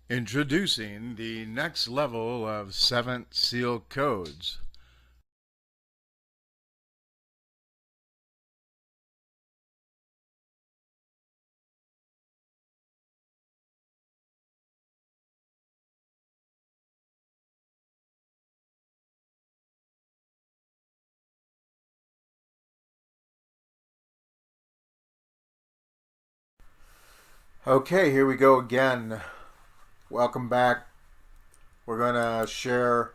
Introducing the next level of 7th seal codes. Okay, here we go again. Welcome back. We're going to share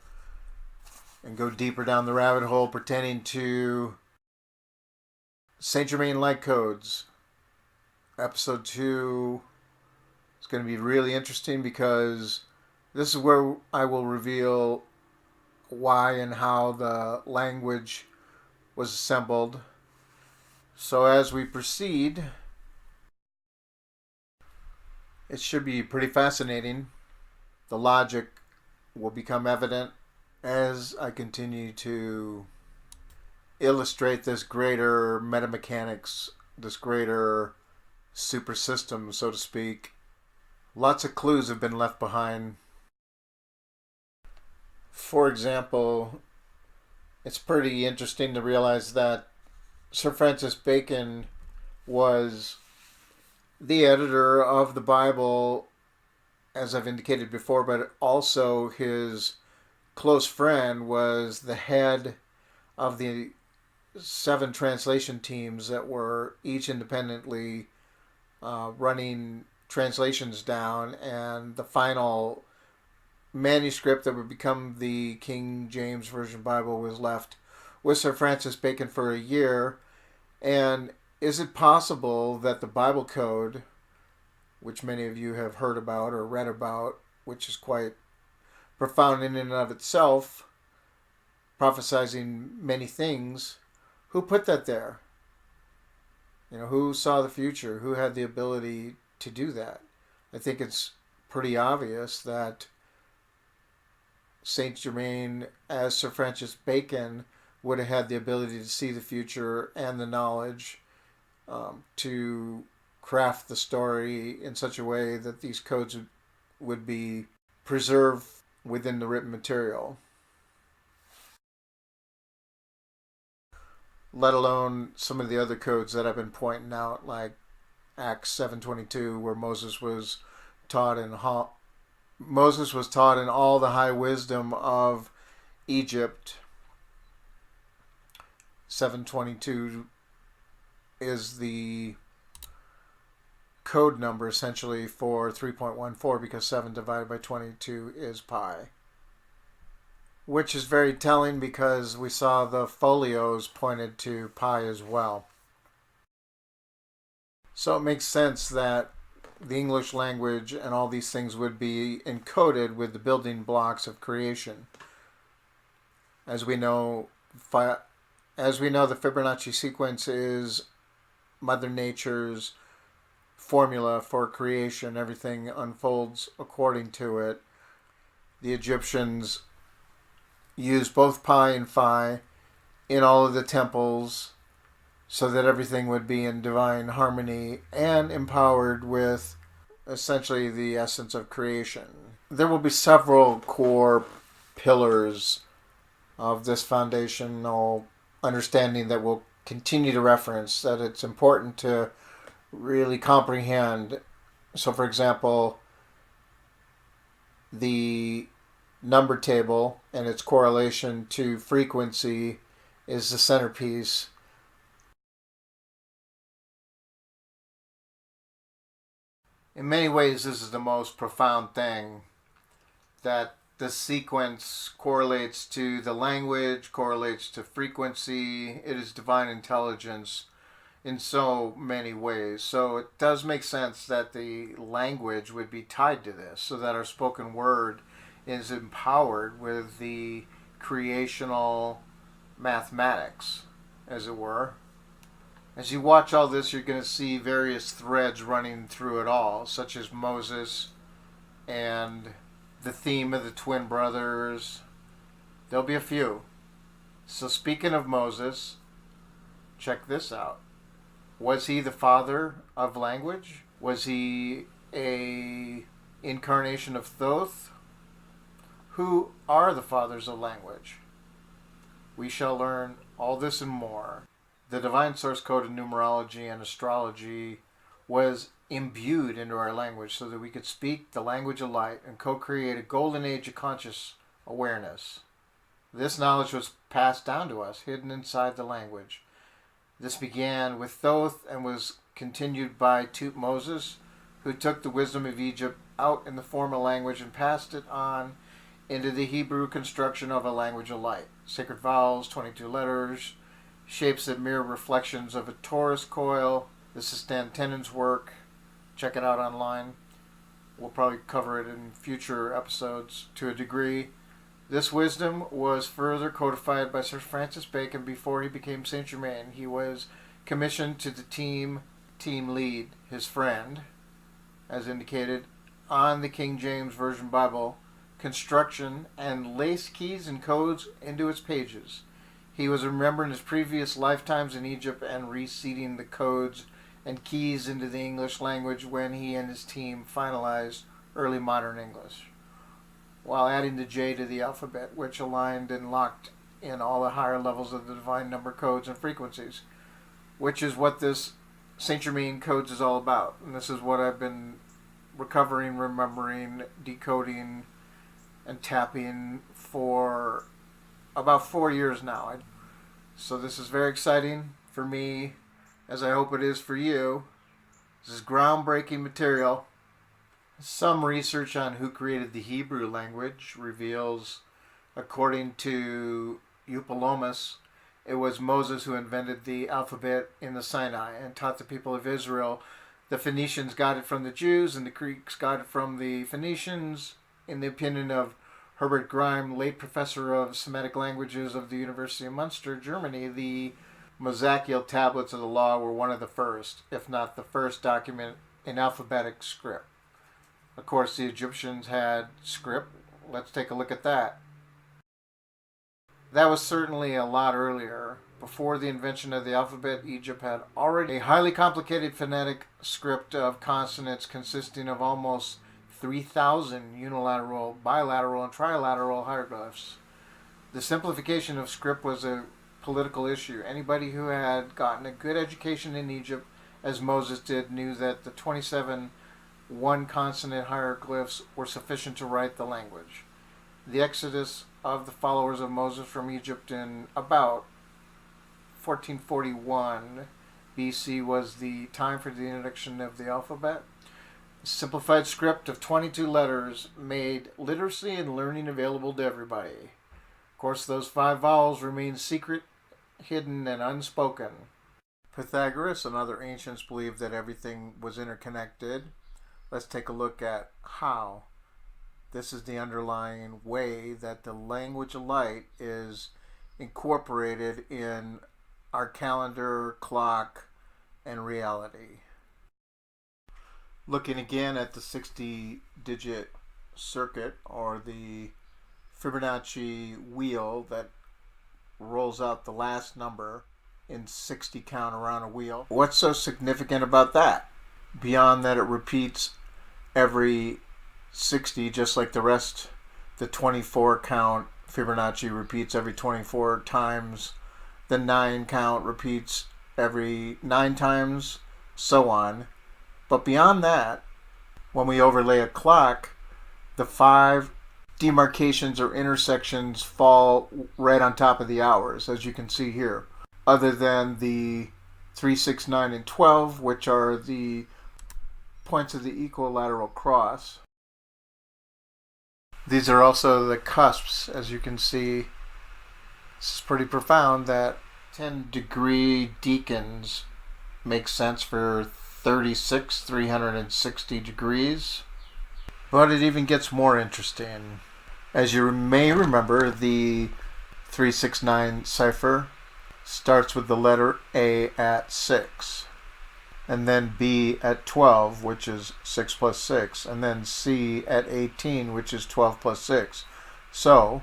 and go deeper down the rabbit hole pertaining to Saint Germain light codes. Episode 2 is going to be really interesting because this is where I will reveal why and how the language was assembled. So as we proceed, it should be pretty fascinating. The logic will become evident as I continue to illustrate this greater metamechanics, this greater super system, so to speak. Lots of clues have been left behind. For example, it's pretty interesting to realize that Sir Francis Bacon was the editor of the Bible, as I've indicated before, but also his close friend was the head of the 7 translation teams that were each independently running translations down, and the final manuscript that would become the King James Version Bible was left with Sir Francis Bacon for a year. And is it possible that the Bible code, which many of you have heard about or read about, which is quite profound in and of itself, prophesizing many things, who put that there? Who saw the future? Who had the ability to do that? I think it's pretty obvious that Saint Germain, as Sir Francis Bacon, would have had the ability to see the future and the knowledge to craft the story in such a way that these codes would be preserved within the written material, let alone some of the other codes that I've been pointing out, like Acts 7:22, where Moses was taught in all the high wisdom of Egypt. 7:22 is the code number essentially for 3.14, because 7 divided by 22 is pi. Which is very telling because we saw the folios pointed to pi as well. So it makes sense that the English language and all these things would be encoded with the building blocks of creation. As we know, the Fibonacci sequence is Mother Nature's formula for creation. Everything unfolds according to it. The Egyptians used both pi and phi in all of the temples so that everything would be in divine harmony and empowered with essentially the essence of creation. There will be several core pillars of this foundational understanding that we'll continue to reference, that it's important to really comprehend. So, for example, the number table and its correlation to frequency is the centerpiece. In many ways, this is the most profound thing, that the sequence correlates to the language, correlates to frequency. It is divine intelligence in so many ways. So it does make sense that the language would be tied to this, so that our spoken word is empowered with the creational mathematics, as it were. As you watch all this, you're going to see various threads running through it all, such as Moses and the theme of the twin brothers. There'll be a few. So speaking of Moses, check this out. Was he the father of language? Was he a incarnation of Thoth. Who are the fathers of language? We shall learn all this and more. The divine source code in numerology and astrology was imbued into our language so that we could speak the language of light and co-create a golden age of conscious awareness. This knowledge was passed down to us, hidden inside the language. This began with Thoth and was continued by Tutmosis, who took the wisdom of Egypt out in the form of language and passed it on into the Hebrew construction of a language of light. Sacred vowels, 22 letters, shapes that mirror reflections of a torus coil. This is Stan Tenon's work. Check it out online. We'll probably cover it in future episodes to a degree. This wisdom was further codified by Sir Francis Bacon before he became Saint Germain. He was commissioned to the team lead, his friend, as indicated on the King James Version Bible, construction and laced keys and codes into its pages. He was remembering his previous lifetimes in Egypt and reseeding the codes and keys into the English language when he and his team finalized early modern English, while adding the J to the alphabet, which aligned and locked in all the higher levels of the divine number codes and frequencies, which is what this Saint Germain codes is all about. And this is what I've been recovering, remembering, decoding, and tapping for about 4 years now. So this is very exciting for me, as I hope it is for you. This is groundbreaking material. Some research on who created the Hebrew language reveals, according to Eupolomus, it was Moses who invented the alphabet in the Sinai and taught the people of Israel. The Phoenicians got it from the Jews and the Greeks got it from the Phoenicians. In the opinion of Herbert Grime, late professor of Semitic languages of the University of Munster, Germany, the Mosaical tablets of the law were one of the first, if not the first document in alphabetic script. Of course, the Egyptians had script. Let's take a look at that. That was certainly a lot earlier. Before the invention of the alphabet, Egypt had already a highly complicated phonetic script of consonants consisting of almost 3,000 unilateral, bilateral, and trilateral hieroglyphs. The simplification of script was a political issue. Anybody who had gotten a good education in Egypt, as Moses did, knew that the 27 one-consonant hieroglyphs were sufficient to write the language. The exodus of the followers of Moses from Egypt in about 1441 BC was the time for the introduction of the alphabet. A simplified script of 22 letters made literacy and learning available to everybody. Of course, those 5 vowels remain secret, hidden, and unspoken. Pythagoras and other ancients believed that everything was interconnected. Let's take a look at how. This is the underlying way that the language of light is incorporated in our calendar, clock, and reality. Looking again at the 60-digit circuit, or the Fibonacci wheel that rolls out the last number in 60 count around a wheel. What's so significant about that? Beyond that it repeats every 60, just like the rest, the 24 count Fibonacci repeats every 24 times, the 9 count repeats every 9 times, so on. But beyond that, when we overlay a clock, the 5 demarcations or intersections fall right on top of the hours, as you can see here, other than the 3, 6, 9, and 12, which are the points of the equilateral cross. These are also the cusps, as you can see. This is pretty profound that 10-degree decans make sense for 36, 360 degrees. But it even gets more interesting. As you may remember, the 369 cipher starts with the letter A at 6, and then B at 12, which is 6 plus 6, and then C at 18, which is 12 plus 6. So,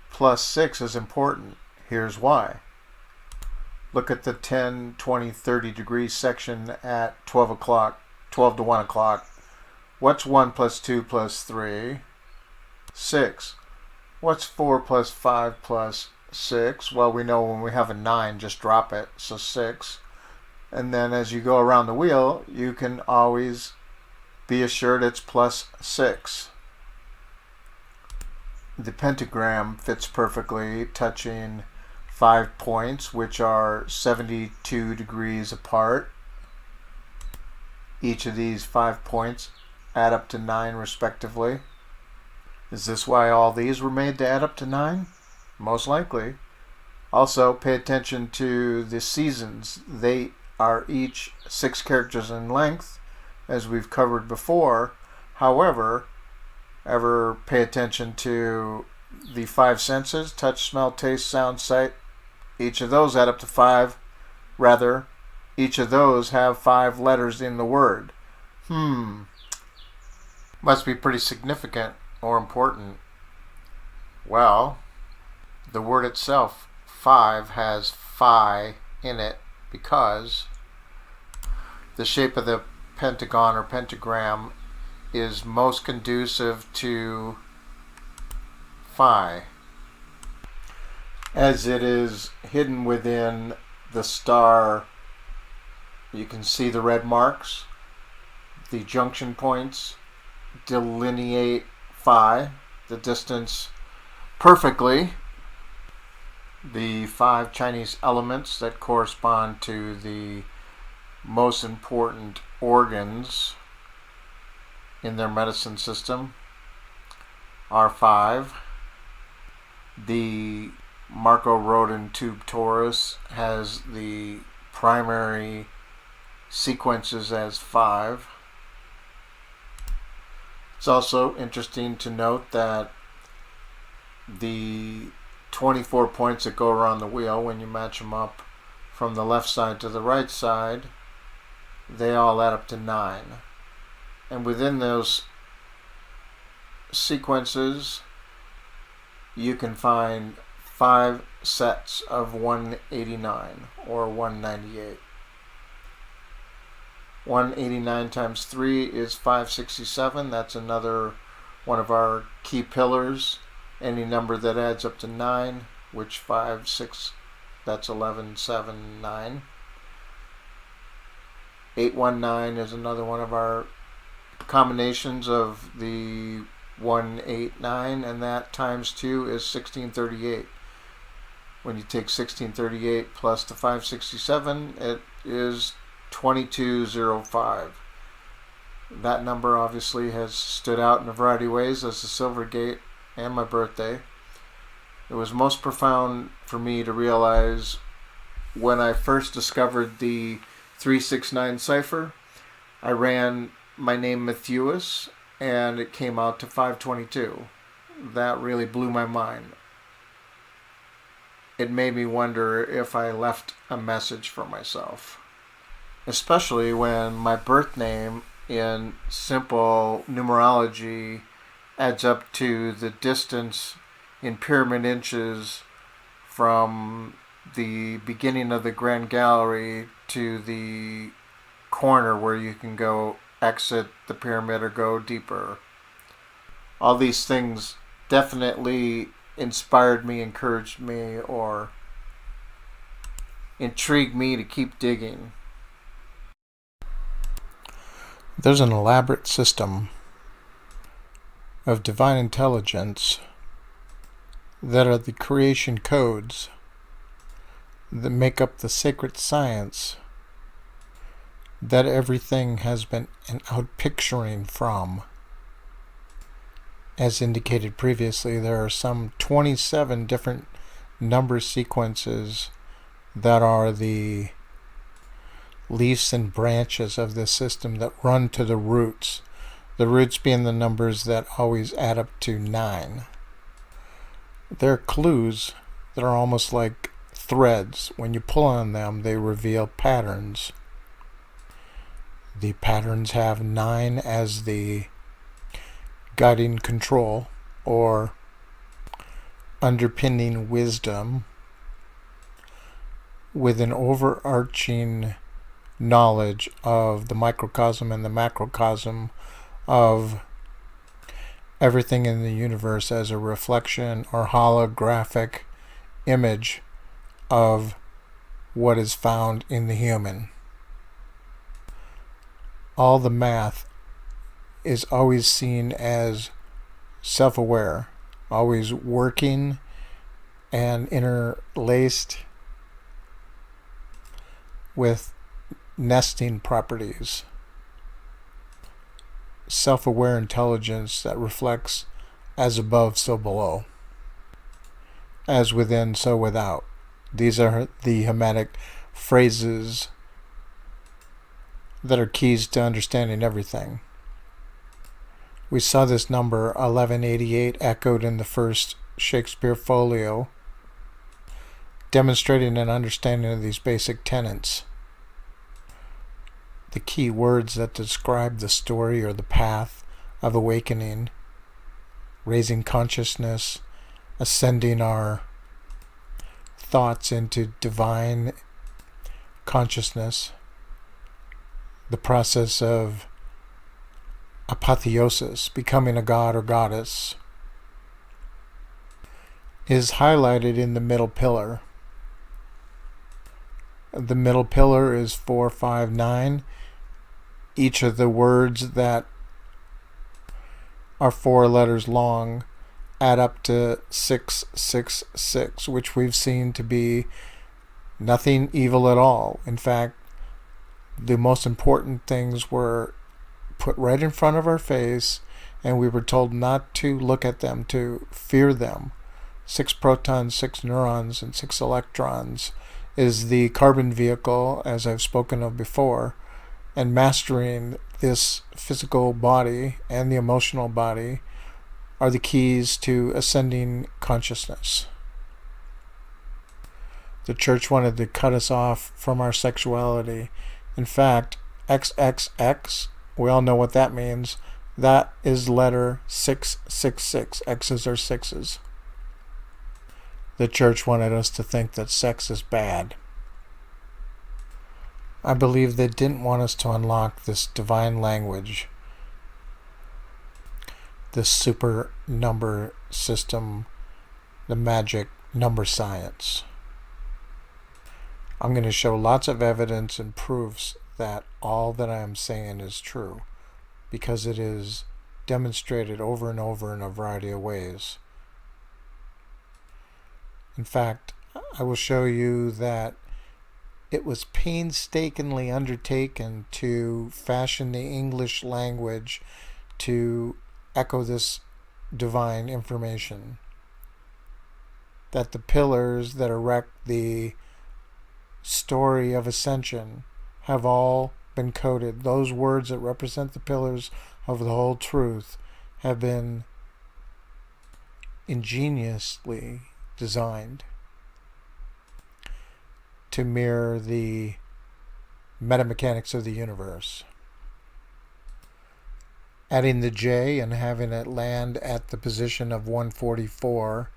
plus 6 is important. Here's why. Look at the 10, 20, 30 degree section at 12 o'clock, 12 to 1 o'clock, What's 1 plus 2 plus 3? 6. What's 4 plus 5 plus 6? Well, we know when we have a 9, just drop it, so 6. And then as you go around the wheel, you can always be assured it's plus 6. The pentagram fits perfectly, touching 5 points, which are 72 degrees apart. Each of these 5 points add up to 9 respectively. Is this why all these were made to add up to 9? Most likely. Also, pay attention to the seasons. They are each 6 characters in length, as we've covered before. However, ever pay attention to the 5 senses: touch, smell, taste, sound, sight. Each of those add up to 5. Rather, each of those have 5 letters in the word. Must be pretty significant or important. Well, the word itself, 5, has phi in it because the shape of the pentagon or pentagram is most conducive to phi, as it is hidden within the star. You can see the red marks. The junction points delineate phi, the distance, perfectly. The 5 Chinese elements that correspond to the most important organs in their medicine system are 5. The Marco-Rodin tube torus has the primary sequences as 5. It's also interesting to note that the 24 points that go around the wheel, when you match them up from the left side to the right side, they all add up to 9. And within those sequences, you can find 5 sets of 189 or 198. 189 times 3 is 567. That's another one of our key pillars. Any number that adds up to 9, which 5, 6, that's 11, 7, 9. 819 is another one of our combinations of the 189, and that times 2 is 1638. When you take 1638 plus the 567, it is 2205. That number obviously has stood out in a variety of ways as the Silver Gate and my birthday. It was most profound for me to realize when I first discovered the 369 cipher. I ran my name Matthewis and it came out to 522. That really blew my mind. It made me wonder if I left a message for myself, especially when my birth name in simple numerology adds up to the distance in pyramid inches from the beginning of the Grand Gallery to the corner where you can go exit the pyramid or go deeper. All these things definitely inspired me, encouraged me, or intrigued me to keep digging. There's an elaborate system of divine intelligence that are the creation codes that make up the sacred science that everything has been an outpicturing from. As indicated previously, there are some 27 different number sequences that are the leaves and branches of the system that run to the roots. The roots being the numbers that always add up to 9. They're clues that are almost like threads. When you pull on them, they reveal patterns. The patterns have 9 as the guiding control or underpinning wisdom, with an overarching knowledge of the microcosm and the macrocosm of everything in the universe as a reflection or holographic image of what is found in the human. All the math is always seen as self-aware, always working and interlaced with nesting properties. Self-aware intelligence that reflects as above, so below. As within, so without. These are the Hermetic phrases that are keys to understanding everything. We saw this number 1188 echoed in the first Shakespeare folio, demonstrating an understanding of these basic tenets. The key words that describe the story or the path of awakening, raising consciousness, ascending our thoughts into divine consciousness, the process of apotheosis, becoming a god or goddess, is highlighted in the middle pillar. The middle pillar is 459. Each of the words that are 4 letters long add up to 666, which we've seen to be nothing evil at all. In fact, the most important things were put right in front of our face, and we were told not to look at them, to fear them. 6 protons, 6 neurons, and 6 electrons is the carbon vehicle, as I've spoken of before, and mastering this physical body and the emotional body are the keys to ascending consciousness. The church wanted to cut us off from our sexuality. In fact, XXX, we all know what that means. That is letter 666. X's are sixes. The church wanted us to think that sex is bad. I believe they didn't want us to unlock this divine language, this super number system, the magic number science. I'm going to show lots of evidence and proofs that all that I am saying is true, because it is demonstrated over and over in a variety of ways. In fact, I will show you that it was painstakingly undertaken to fashion the English language to echo this divine information. That the pillars that erect the story of ascension have all been coded. Those words that represent the pillars of the whole truth have been ingeniously designed to mirror the metamechanics of the universe. Adding the J and having it land at the position of 144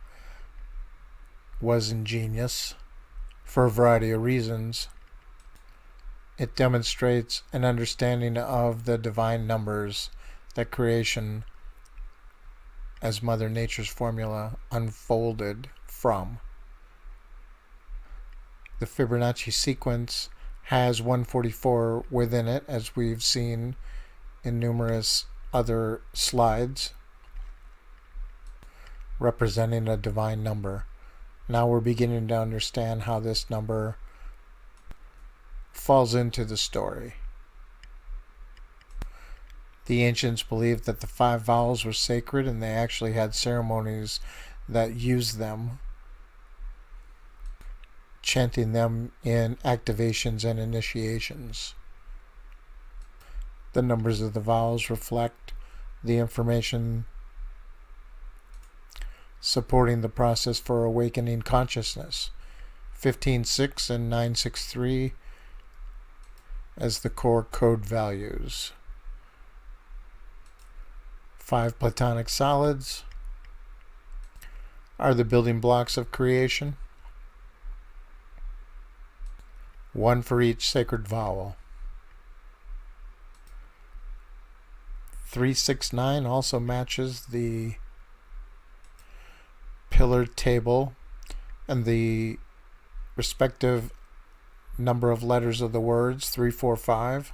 was ingenious for a variety of reasons. It demonstrates an understanding of the divine numbers that creation, as Mother Nature's formula, unfolded from. The Fibonacci sequence has 144 within it, as we've seen in numerous other slides, representing a divine number. Now we're beginning to understand how this number falls into the story. The ancients believed that the 5 vowels were sacred, and they actually had ceremonies that used them, chanting them in activations and initiations. The numbers of the vowels reflect the information supporting the process for awakening consciousness. 15.6 and 963 as the core code values. 5 platonic solids are the building blocks of creation, 1 for each sacred vowel. 369 also matches the pillar table and the respective number of letters of the words, 345.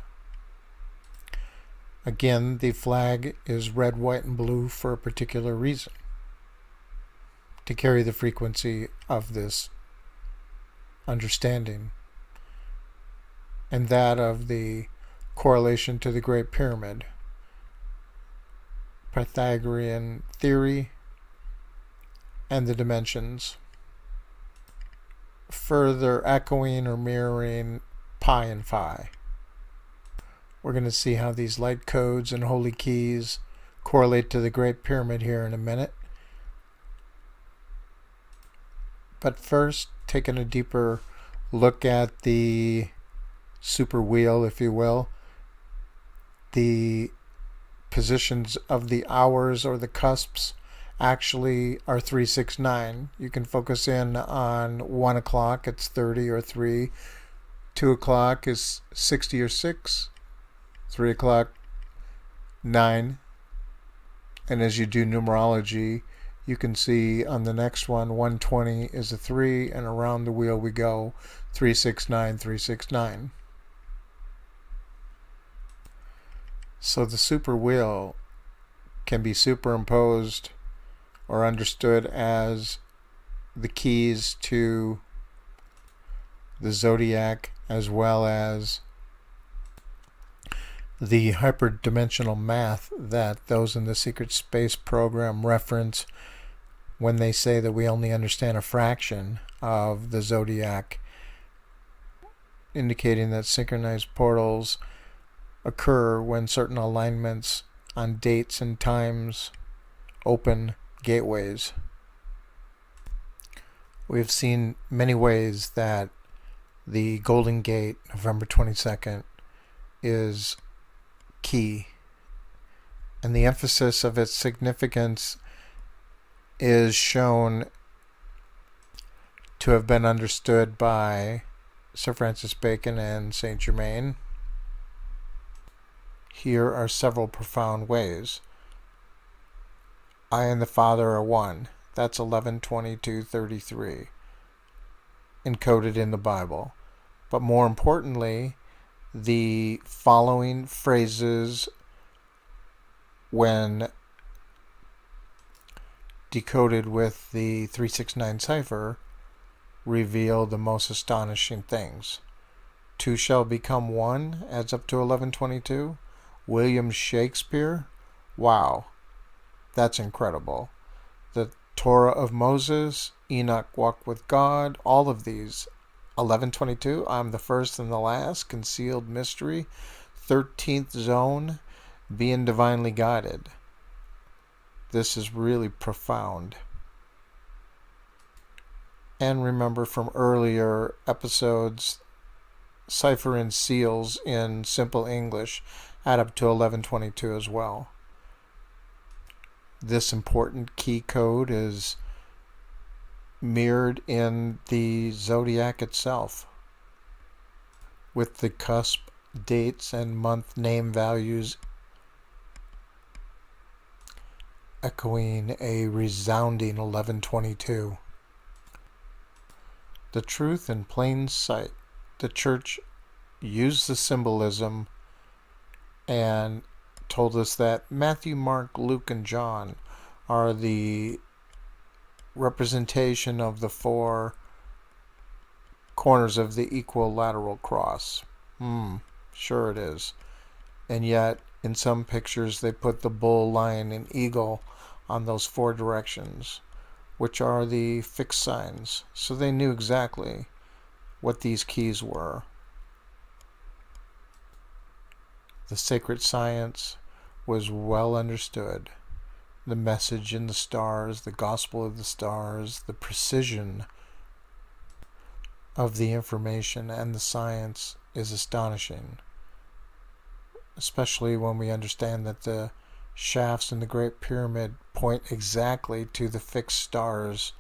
Again, the flag is red, white, and blue for a particular reason, to carry the frequency of this understanding, and that of the correlation to the Great Pyramid, Pythagorean theory, and the dimensions, further echoing or mirroring pi and phi. We're going to see how these light codes and holy keys correlate to the Great Pyramid here in a minute. But first, taking a deeper look at the super wheel, if you will, the positions of the hours or the cusps actually are 369. You can focus in on 1 o'clock, it's 30 or 3. 2 o'clock is 60 or 6. 3 o'clock, 9. And as you do numerology, you can see on the next one, 120 is a 3, and around the wheel we go, 369, 369. So the super wheel can be superimposed or understood as the keys to the zodiac, as well as the hyperdimensional math that those in the secret space program reference when they say that we only understand a fraction of the zodiac, indicating that synchronized portals occur when certain alignments on dates and times open gateways. We have seen many ways that the Golden Gate, November 22nd, is key, and the emphasis of its significance is shown to have been understood by Sir Francis Bacon and Saint Germain. Here are several profound ways. I and the Father are one. That's 11:22:33, encoded in the Bible. But more importantly, the following phrases, when decoded with the 369 cipher, reveal the most astonishing things. Two shall become one adds up to 1122. William Shakespeare, wow, that's incredible. The Torah of Moses, Enoch walked with God, all of these. 1122, I'm the first and the last, concealed mystery. 13th zone, being divinely guided. This is really profound. And remember from earlier episodes, cipher and seals in simple English add up to 1122 as well. This important key code is mirrored in the zodiac itself, with the cusp dates and month name values echoing a resounding 1122. The truth in plain sight. The church used the symbolism and told us that Matthew, Mark, Luke, and John are the representation of the four corners of the equilateral cross. Sure it is. And yet, in some pictures, they put the bull, lion, and eagle on those four directions, which are the fixed signs. So they knew exactly what these keys were. The sacred science was well understood. The message in the stars, the gospel of the stars, the precision of the information and the science is astonishing, especially when we understand that the shafts in the Great Pyramid point exactly to the fixed stars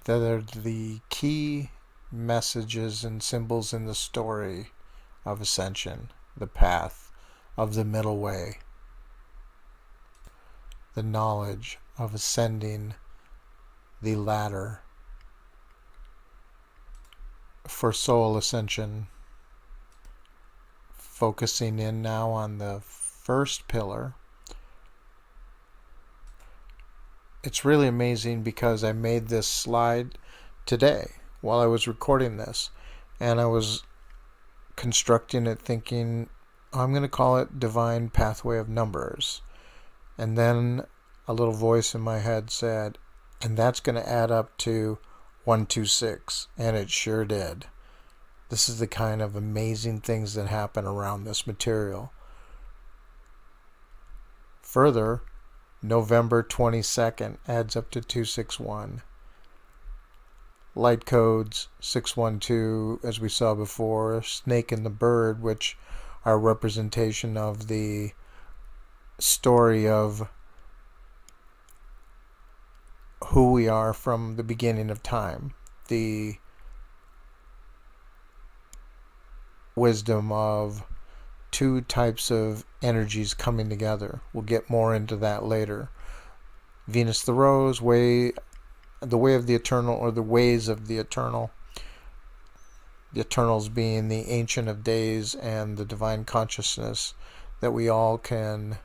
that are the key messages and symbols in the story of ascension, the path, of the middle way, the knowledge of ascending the ladder for soul ascension, focusing in now on the first pillar. It's really amazing because I made this slide today while I was recording this, and I was constructing it thinking, I'm going to call it Divine Pathway of Numbers. And then a little voice in my head said, and that's going to add up to 126, and it sure did. This is the kind of amazing things that happen around this material. Further, November 22nd adds up to 261. Light codes 612, as we saw before, snake and the bird, which are a representation of the story of who we are from the beginning of time, the wisdom of two types of energies coming together. We'll get more into that later. Venus the Rose, the way of the eternal, or the ways of the eternal. The eternals being the Ancient of Days and the divine consciousness that we all can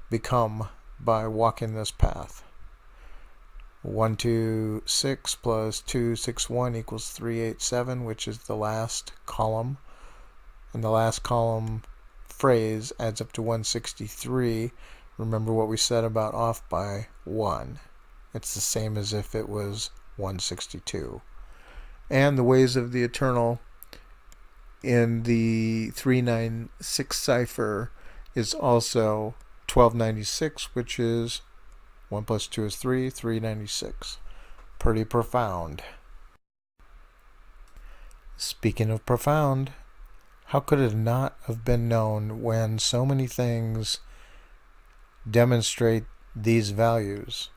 become by walking this path. 126 plus 261 equals 387, which is the last column. And the last column phrase adds up to 163. Remember what we said about off by 1. It's the same as if it was 162. And the ways of the eternal in the 396 cipher is also 1296, which is 1 plus 2 is 3, 396. Pretty profound. Speaking of profound, how could it not have been known when so many things demonstrate these values?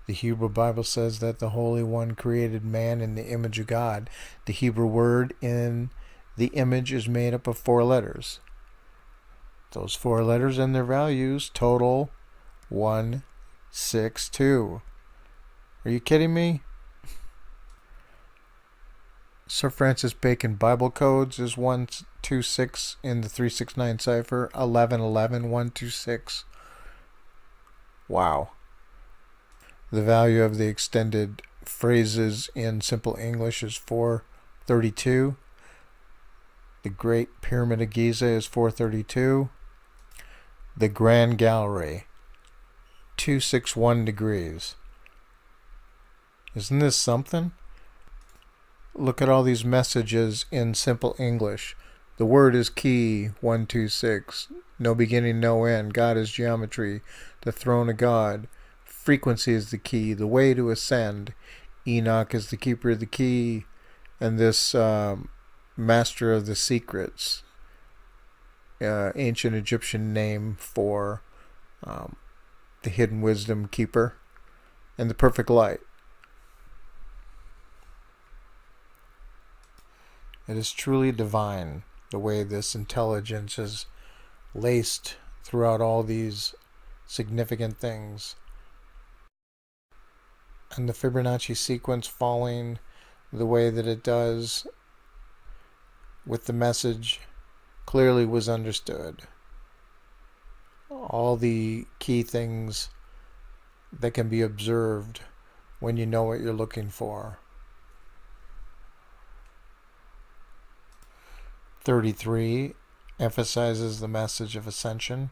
The Hebrew Bible says that the Holy One created man in the image of God. The Hebrew word in the image is made up of 4 letters. Those 4 letters and their values total 162. Are you kidding me? Sir Francis Bacon Bible codes is 126 in the 369 cipher, 1111, 126. Wow. The value of the extended phrases in simple English is 432. The Great Pyramid of Giza is 432. The Grand Gallery, 261 degrees. Isn't this something? Look at all these messages in simple English. The word is key, 126. No beginning, no end. God is geometry. The throne of God. Frequency is the key. The way to ascend. Enoch is the keeper of the key. And this master of the secrets. Ancient Egyptian name for the hidden wisdom keeper. And the perfect light. It is truly divine the way this intelligence is laced throughout all these significant things. And the Fibonacci sequence falling the way that it does with the message clearly was understood. All the key things that can be observed when you know what you're looking for. 33 emphasizes the message of ascension.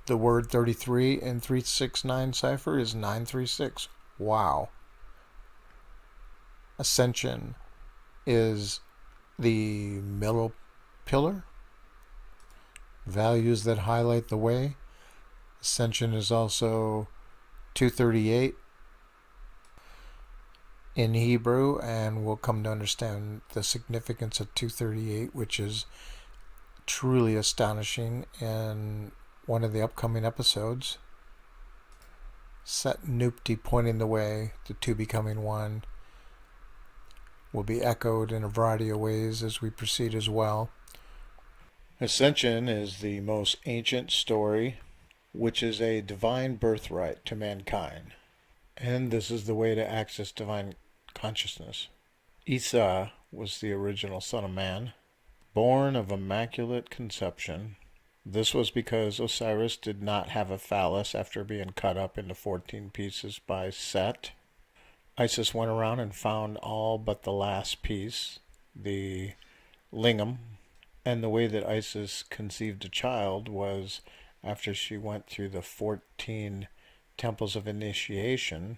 The word 33 in 369 cipher is 936. Wow. Ascension is the middle pillar. Values that highlight the way. Ascension is also 238 in Hebrew, and we'll come to understand the significance of 238, which is truly astonishing in one of the upcoming episodes. Set Nupti pointing the way, the two becoming one, will be echoed in a variety of ways as we proceed as well. Ascension is the most ancient story, which is a divine birthright to mankind. And this is the way to access divine consciousness. Isa was the original Son of Man, born of immaculate conception. This was because Osiris did not have a phallus after being cut up into 14 pieces by Set. Isis went around and found all but the last piece, the lingam. And the way that Isis conceived a child was after she went through the 14 temples of initiation,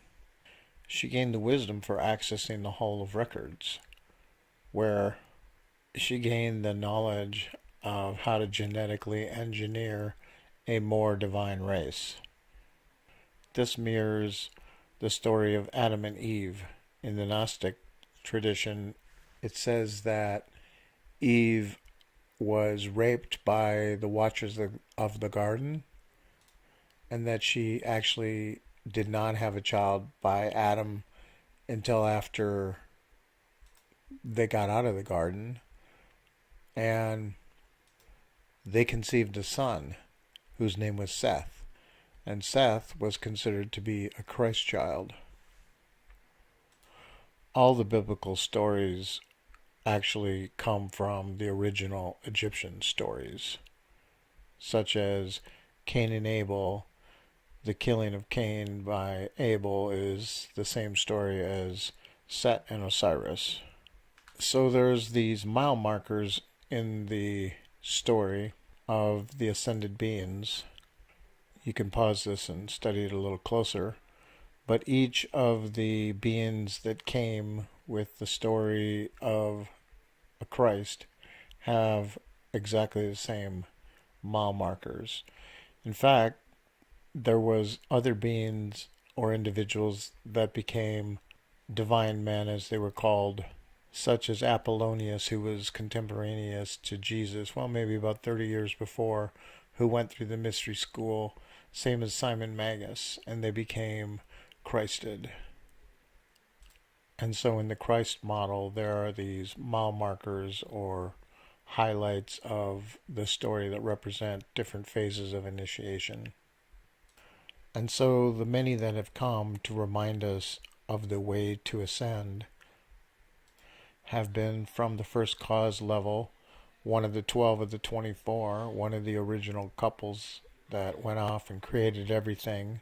she gained the wisdom for accessing the Hall of Records, where she gained the knowledge of how to genetically engineer a more divine race. This mirrors the story of Adam and Eve. In the Gnostic tradition, it says that Eve was raped by the watchers of the garden, and that she actually did not have a child by Adam until after they got out of the garden, and they conceived a son whose name was Seth, and Seth was considered to be a Christ child. All the biblical stories actually come from the original Egyptian stories, such as Cain and Abel. The killing of Cain by Abel is the same story as Set and Osiris. So there's these mile markers in the story of the ascended beings. You can pause this and study it a little closer. But each of the beings that came with the story of a Christ have exactly the same mile markers. In fact, there was other beings or individuals that became divine men, as they were called, such as Apollonius, who was contemporaneous to Jesus, well, maybe about 30 years before, who went through the mystery school, same as Simon Magus, and they became Christed. And so in the Christ model, there are these mile markers or highlights of the story that represent different phases of initiation. And so the many that have come to remind us of the way to ascend have been from the first cause level, one of the 12 of the 24, one of the original couples that went off and created everything,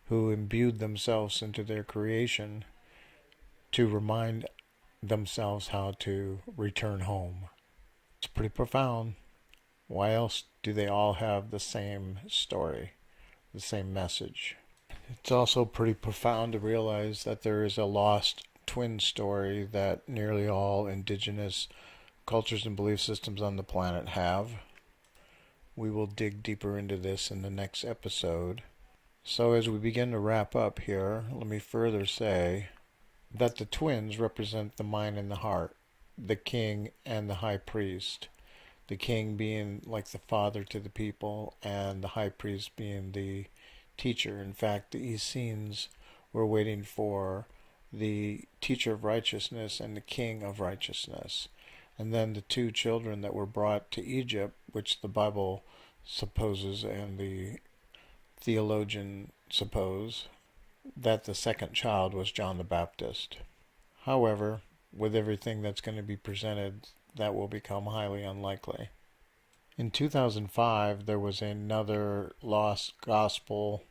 who imbued themselves into their creation to remind themselves how to return home. It's pretty profound. Why else do they all have the same story, the same message? It's also pretty profound to realize that there is a lost twin story that nearly all indigenous cultures and belief systems on the planet have. We will dig deeper into this in the next episode. So as we begin to wrap up here, let me further say that the twins represent the mind and the heart, the king and the high priest. The king being like the father to the people, and the high priest being the teacher. In fact, the Essenes were waiting for the teacher of righteousness and the king of righteousness. And then the two children that were brought to Egypt, which the Bible supposes and the theologian suppose, that the second child was John the Baptist. However, with everything that's going to be presented, that will become highly unlikely. In 2005, there was another lost gospel,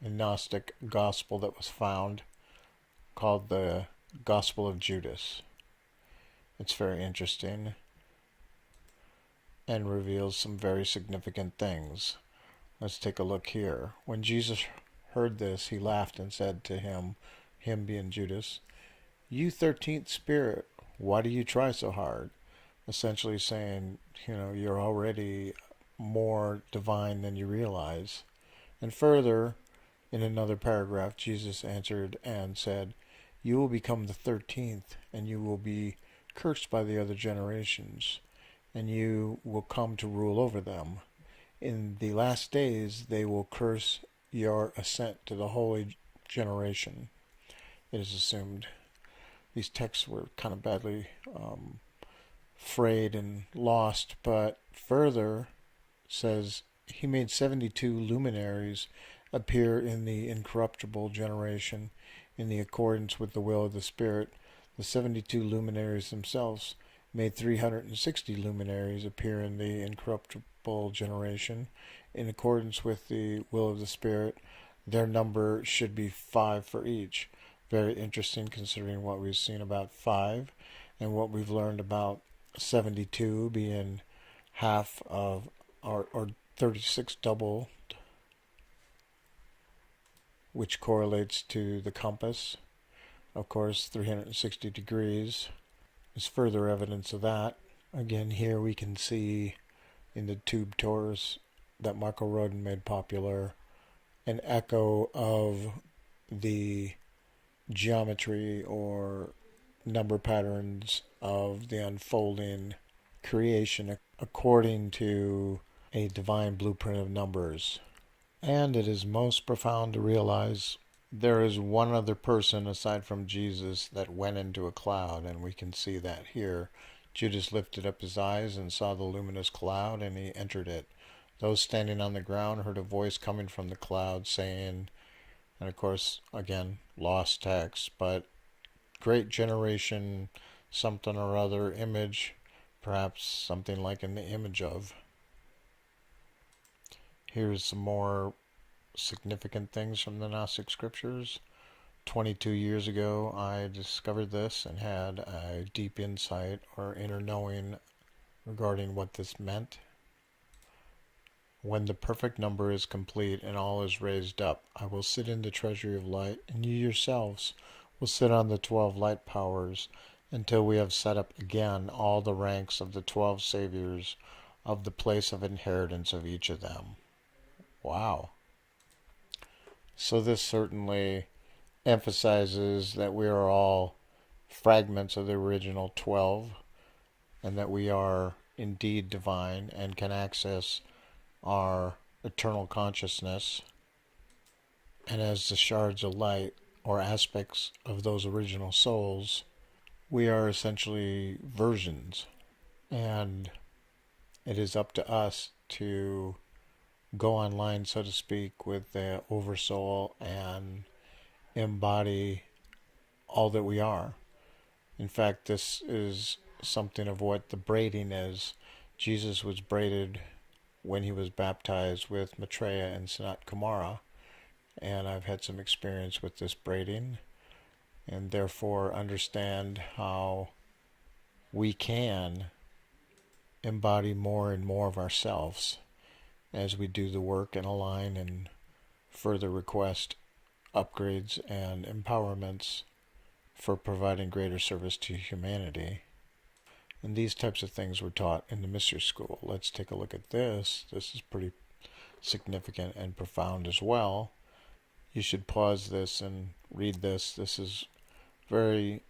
a Gnostic gospel that was found, called the Gospel of Judas. It's very interesting and reveals some very significant things. Let's take a look here. When Jesus heard this, he laughed and said to him being Judas, "You 13th spirit, why do you try so hard?" Essentially saying, you're already more divine than you realize. And further, in another paragraph, Jesus answered and said, "You will become the 13th, and you will be cursed by the other generations, and you will come to rule over them. In the last days, they will curse your ascent to the holy generation." It is assumed these texts were kind of badly frayed and lost, but further says he made 72 luminaries appear in the incorruptible generation in the accordance with the will of the Spirit. The 72 luminaries themselves made 360 luminaries appear in the incorruptible generation in accordance with the will of the Spirit. Their number should be 5 for each. Very interesting considering what we've seen about 5 and what we've learned about 72 being half of or 36 double, which correlates to the compass. Of course, 360 degrees is further evidence of that. Again, here we can see in the tube tours that Marco Rodin made popular an echo of the geometry or number patterns of the unfolding creation according to a divine blueprint of numbers. And it is most profound to realize there is one other person aside from Jesus that went into a cloud, and we can see that here. Judas lifted up his eyes and saw the luminous cloud, and he entered it. Those standing on the ground heard a voice coming from the cloud saying, and of course, again, lost text, but great generation, something or other, image, perhaps something like in the image of. Here's some more significant things from the Gnostic scriptures. 22 years ago, I discovered this and had a deep insight or inner knowing regarding what this meant. When the perfect number is complete and all is raised up, I will sit in the treasury of light, and you yourselves will sit on the 12 light powers until we have set up again all the ranks of the 12 saviors of the place of inheritance of each of them. Wow. So this certainly emphasizes that we are all fragments of the original 12 and that we are indeed divine and can access our eternal consciousness. And as the shards of light or aspects of those original souls, we are essentially versions. And it is up to us to go online, so to speak, with the oversoul and embody all that we are. In fact, this is something of what the braiding is. Jesus was braided when he was baptized with Maitreya and Sanat Kumara, and I've had some experience with this braiding, and therefore understand how we can embody more and more of ourselves as we do the work and align and further request upgrades and empowerments for providing greater service to humanity. And these types of things were taught in the mystery school. Let's take a look at this. This is pretty significant and profound as well. You should pause this and read this. This is very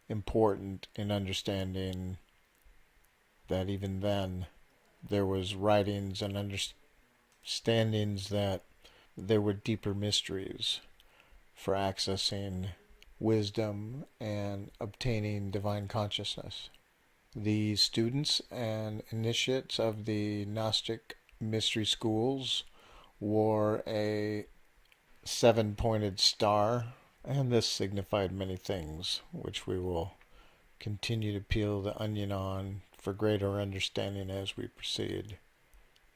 important in understanding that even then there was writings and understandings that there were deeper mysteries for accessing wisdom and obtaining divine consciousness. The students and initiates of the Gnostic mystery schools wore a 7-pointed star, and this signified many things, which we will continue to peel the onion on for greater understanding as we proceed.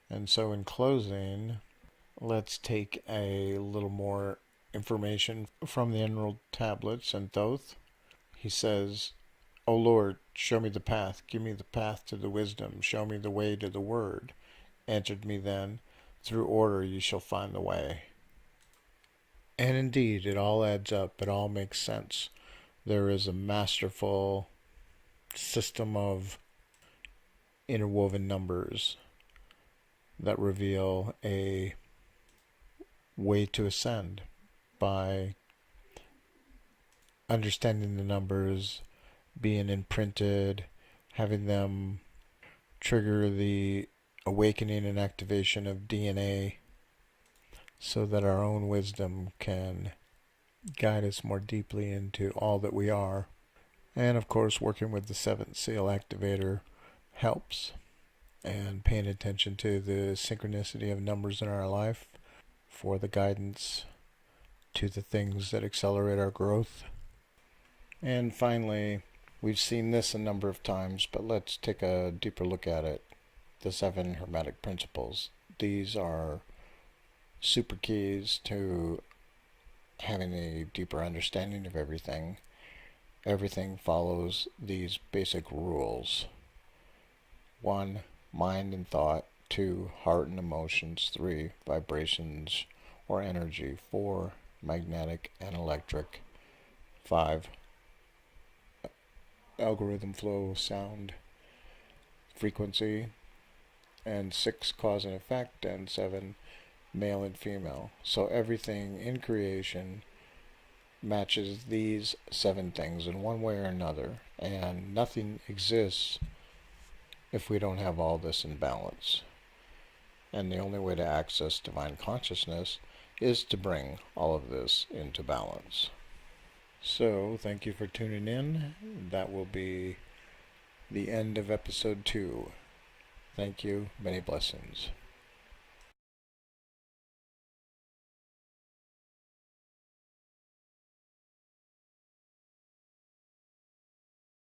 And so in closing, let's take a little more information from the Emerald Tablets and Thoth. He says, O Lord, show me the path, give me the path to the wisdom, show me the way to the word. Answered me then, through order you shall find the way. And indeed, it all adds up, it all makes sense. There is a masterful system of interwoven numbers that reveal a way to ascend by understanding the numbers, being imprinted, having them trigger the awakening and activation of DNA so that our own wisdom can guide us more deeply into all that we are. And of course, working with the seventh seal activator helps, and paying attention to the synchronicity of numbers in our life for the guidance to the things that accelerate our growth. And finally, we've seen this a number of times, but let's take a deeper look at it. The 7 Hermetic Principles. These are super keys to having a deeper understanding of everything. Everything follows these basic rules. 1. Mind and thought. 2. Heart and emotions. 3. Vibrations or energy. 4. Magnetic and electric. 5. Algorithm flow, sound, frequency. And 6. Cause and effect. And 7. Male and female. So everything in creation matches these 7 things in one way or another, and nothing exists if we don't have all this in balance. And the only way to access divine consciousness is to bring all of this into balance. So, thank you for tuning in. That will be the end of episode 2. Thank you. Many blessings.